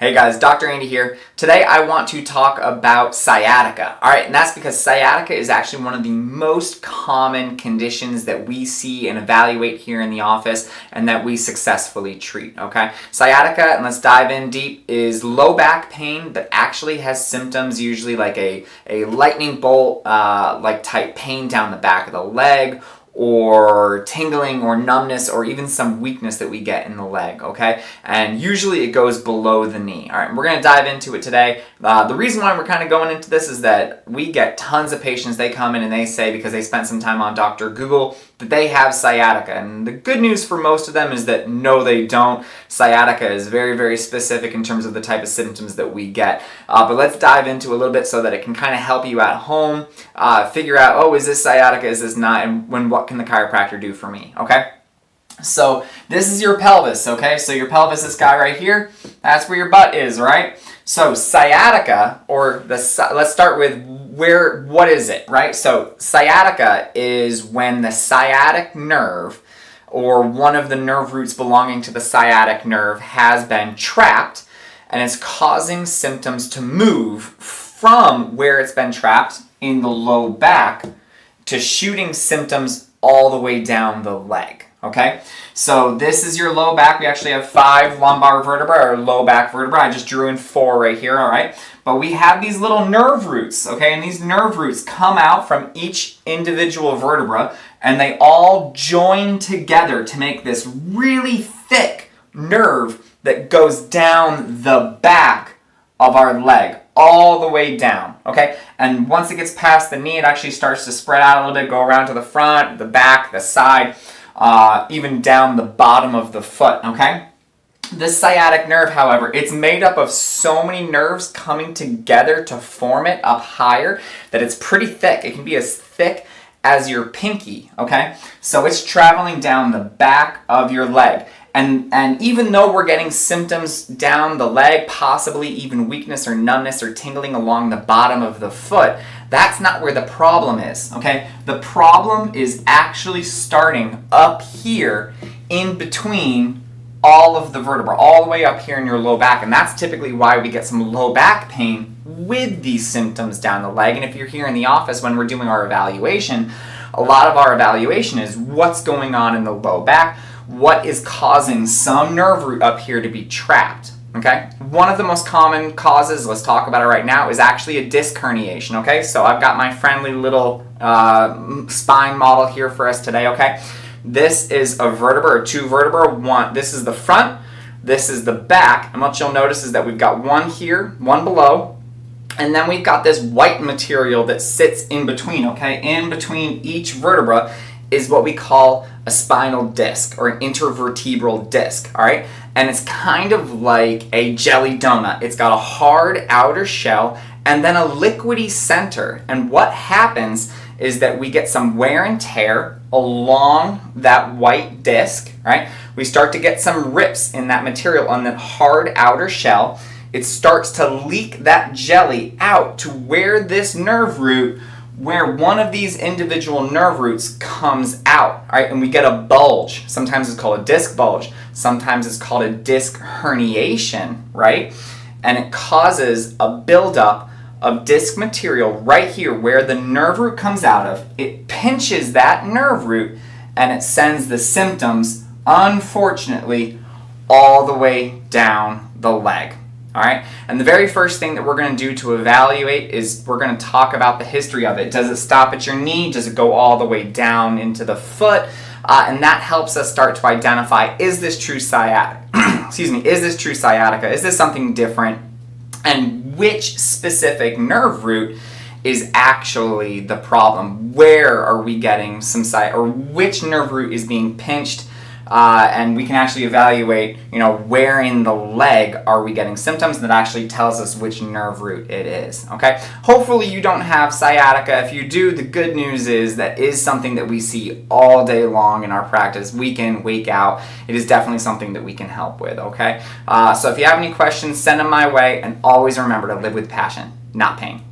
Hey guys, Dr. Andy here. Today I want to talk about sciatica. Alright, and that's because sciatica is actually one of the most common conditions that we see and evaluate here in the office and that we successfully treat, okay? Sciatica, and let's dive in deep, is low back pain that actually has symptoms usually like a lightning bolt like type pain down the back of the leg, or tingling or numbness or even some weakness that we get in the leg, okay? And usually it goes below the knee. All right, we're gonna dive into it today. The reason why we're kind of going into this is that we get tons of patients, they come in and they say, because they spent some time on Dr. Google, that they have sciatica. And the good news for most of them is that no, they don't. Sciatica is very, very specific in terms of the type of symptoms that we get. But let's dive into a little bit so that it can kind of help you at home figure out, oh, is this sciatica, is this not, and what can the chiropractor do for me, okay? So this is your pelvis, okay? So your pelvis, this guy right here, that's where your butt is, right? So sciatica, or let's start with what is it, right? So sciatica is when the sciatic nerve, or one of the nerve roots belonging to the sciatic nerve, has been trapped and it's causing symptoms to move from where it's been trapped in the low back to shooting symptoms all the way down the leg, okay? So this is your low back. We actually have 5 lumbar vertebrae, or low back vertebrae. I just drew in 4 right here, all right? But we have these little nerve roots, okay? And these nerve roots come out from each individual vertebra, and they all join together to make this really thick nerve that goes down the back of our leg, all the way down, okay? And once it gets past the knee, it actually starts to spread out a little bit, go around to the front, the back, the side, even down the bottom of the foot, okay? This sciatic nerve, however, it's made up of so many nerves coming together to form it up higher that it's pretty thick. It can be as thick as your pinky, okay? So it's traveling down the back of your leg. And even though we're getting symptoms down the leg, possibly even weakness or numbness or tingling along the bottom of the foot, that's not where the problem is, okay? The problem is actually starting up here in between all of the vertebrae, all the way up here in your low back. And that's typically why we get some low back pain with these symptoms down the leg. And if you're here in the office when we're doing our evaluation, a lot of our evaluation is what's going on in the low back, what is causing some nerve root up here to be trapped, okay? One of the most common causes, let's talk about it right now, is actually a disc herniation, okay? So I've got my friendly little spine model here for us today, okay? This is a vertebra, or 2 vertebrae. This is the front, this is the back, and what you'll notice is that we've got one here, one below, and then we've got this white material that sits in between, okay? In between each vertebra is what we call a spinal disc, or an intervertebral disc, all right? And it's kind of like a jelly donut. It's got a hard outer shell and then a liquidy center. And what happens is that we get some wear and tear along that white disc, right? We start to get some rips in that material on that hard outer shell. It starts to leak that jelly out to where this nerve root, where one of these individual nerve roots comes out, right? And we get a bulge. Sometimes it's called a disc bulge. Sometimes it's called a disc herniation, right? And it causes a buildup of disc material right here where the nerve root comes out of. It pinches that nerve root and it sends the symptoms, unfortunately, all the way down the leg. All right, and the very first thing that we're going to do to evaluate is we're going to talk about the history of it. Does it stop at your knee? Does it go all the way down into the foot? And that helps us start to identify, is this true sciatic? Excuse me, is this true sciatica? Is this something different? And which specific nerve root is actually the problem? Where are we getting some or which nerve root is being pinched? And we can actually evaluate, where in the leg are we getting symptoms that actually tells us which nerve root it is, okay? Hopefully you don't have sciatica. If you do, the good news is that is something that we see all day long in our practice, week in, week out. It is definitely something that we can help with, okay? So if you have any questions, send them my way, and always remember to live with passion, not pain.